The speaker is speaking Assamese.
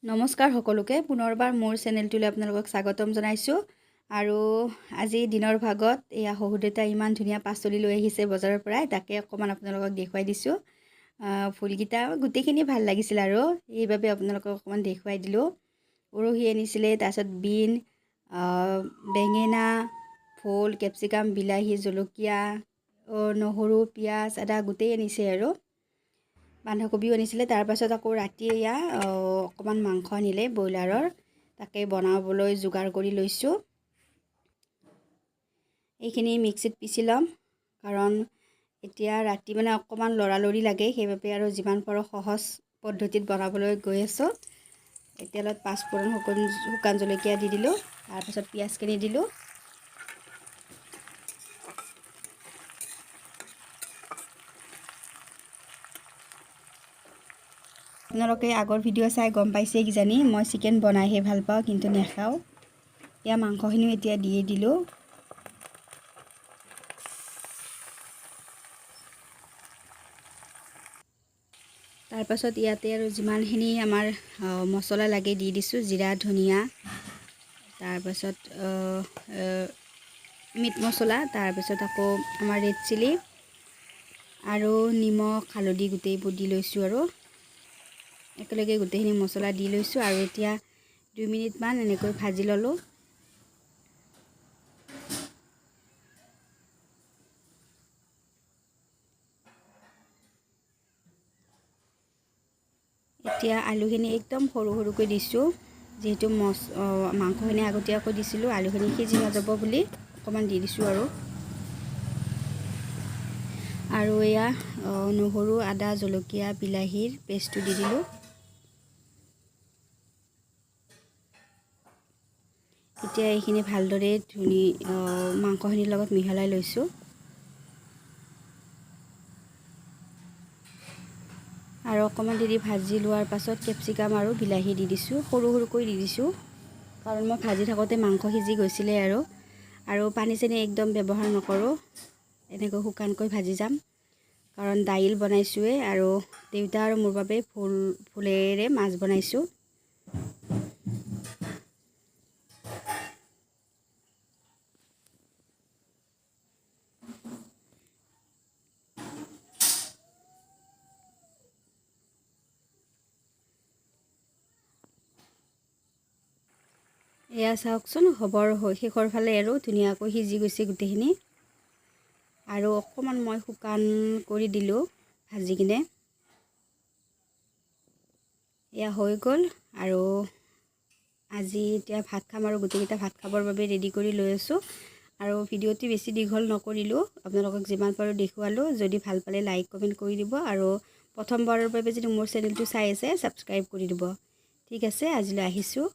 নমস্কাৰ সকলোকে পুনৰবাৰ মোৰ চেনেলটোলৈ আপোনালোকক স্বাগতম জনাইছোঁ আৰু আজি দিনৰ ভাগত এয়া শহুদেউতা ইমান ধুনীয়া পাচলি লৈ আহিছে বজাৰৰ পৰা তাকে অকমান আপোনালোকক দেখুৱাই দিছোঁ ফুলকিটা গুটেখিনি ভাল লাগিছিল আৰু এইভাবে আপোনালোকক অকমান দেখুৱাই দিলোঁ উৰহি আনিছিলে তাৰছত বিন বেঙেনা ফুল কেপচিকাম বিলাহী জলকীয়া নহৰু পিয়াজ আদা গুটেই আনিছে আৰু বান্ধাকবিও আনিছিলে তাৰ পাছত আকৌ ৰাতি এয়া অকমান মাংস আনিলে ব্ৰইলাৰৰ তাকে বনাবলৈ যোগাৰ কৰি লৈছোঁ এইখিনি মিক্সিত পিছি লম কাৰণ এতিয়া ৰাতি মানে অকমান লৰালৰি লাগে সেইভাবে আৰু যিমান পাৰো সহজ পদ্ধতিত বনাবলৈ গৈ আছো তেলত পাঁচফোৰণ শুকান জলকীয়া দি দিলোঁ তাৰ পাছত পিয়াজখিনি দিলোঁ আপোনালোকে আগৰ ভিডিঅ' চাই গম পাইছে কিজানি মই চিকেন বনাইহে ভাল পাওঁ কিন্তু নেখাও ইয়া মাংসখিনি এতিয়া দিয়ে দিলোঁ তাৰ পাছত ইয়াতে আৰু যিমানখিনি আমাৰ মছলা লাগে দি দিছোঁ জিৰা ধনিয়া তাৰ পাছত মিট মছলা তাৰ পাছত আকৌ আমাৰ ৰেড চিলি আৰু নিমখ হালধি গুটেইবোৰ দি লৈছোঁ আৰু একেলগে গুটেইখিনি মছলা দি লৈছোঁ আৰু এতিয়া 2 মিনিট মান এনেকৈ ভাজি ললোঁ এতিয়া আলুখিনি একদম সৰু সৰুকৈ দিছোঁ যেহেতু মাংসখিনি আগতীয়াকৈ দিছিলোঁ আলুখিনি সিজি নাযাব বুলি অকমান দি দিছোঁ আৰু এয়া নহৰু আদা জলকীয়া বিলাহীৰ পেষ্টটো দি দিলোঁ এতিয়া এইখিনি ভালদৰে মাংসখিনিৰ লগত মিহলাই লৈছোঁ আৰু অকমান দেৰি ভাজি লোৱাৰ পাছত কেপচিকাম আৰু বিলাহী দি দিছোঁ সৰু সৰুকৈ দি দিছোঁ কাৰণ মই ভাজি থাকোতে মাংস সিজি গৈছিলে আৰু পানী চেনি একদম ব্যৱহাৰ নকৰোঁ এনেকৈ শুকানকৈ ভাজি যাম কাৰণ দাইল বনাইছোৱে আৰু দেউতা আৰু মোৰ বাবে ফুলেৰে মাছ বনাইছোঁ এয়া চাওকচোন হবৰ শেষৰ ফালে আৰু ধুনীয়াকৈ সিজি গৈছে গুটেইখিনি আৰু অকমান মই শুকান কৰি দিলোঁ ভাজি কিনে এয়া হৈ গ'ল আৰু আজি এতিয়া ভাত খাম আৰু গুটেইকেইটা ভাত খাবৰ বাবে ৰেডি কৰি লৈ আছোঁ আৰু ভিডিঅ'টি বেছি দীঘল নকৰিলোঁ আপোনালোকক যিমান পাৰো দেখুৱালোঁ যদি ভাল পালে লাইক কমেন্ট কৰি দিব আৰু প্ৰথমবাৰৰ বাবে যদি মোৰ চেনেলটো চাই আছে সাবস্ক্ৰাইব কৰি দিব ঠিক আছে আজিলৈ আহিছোঁ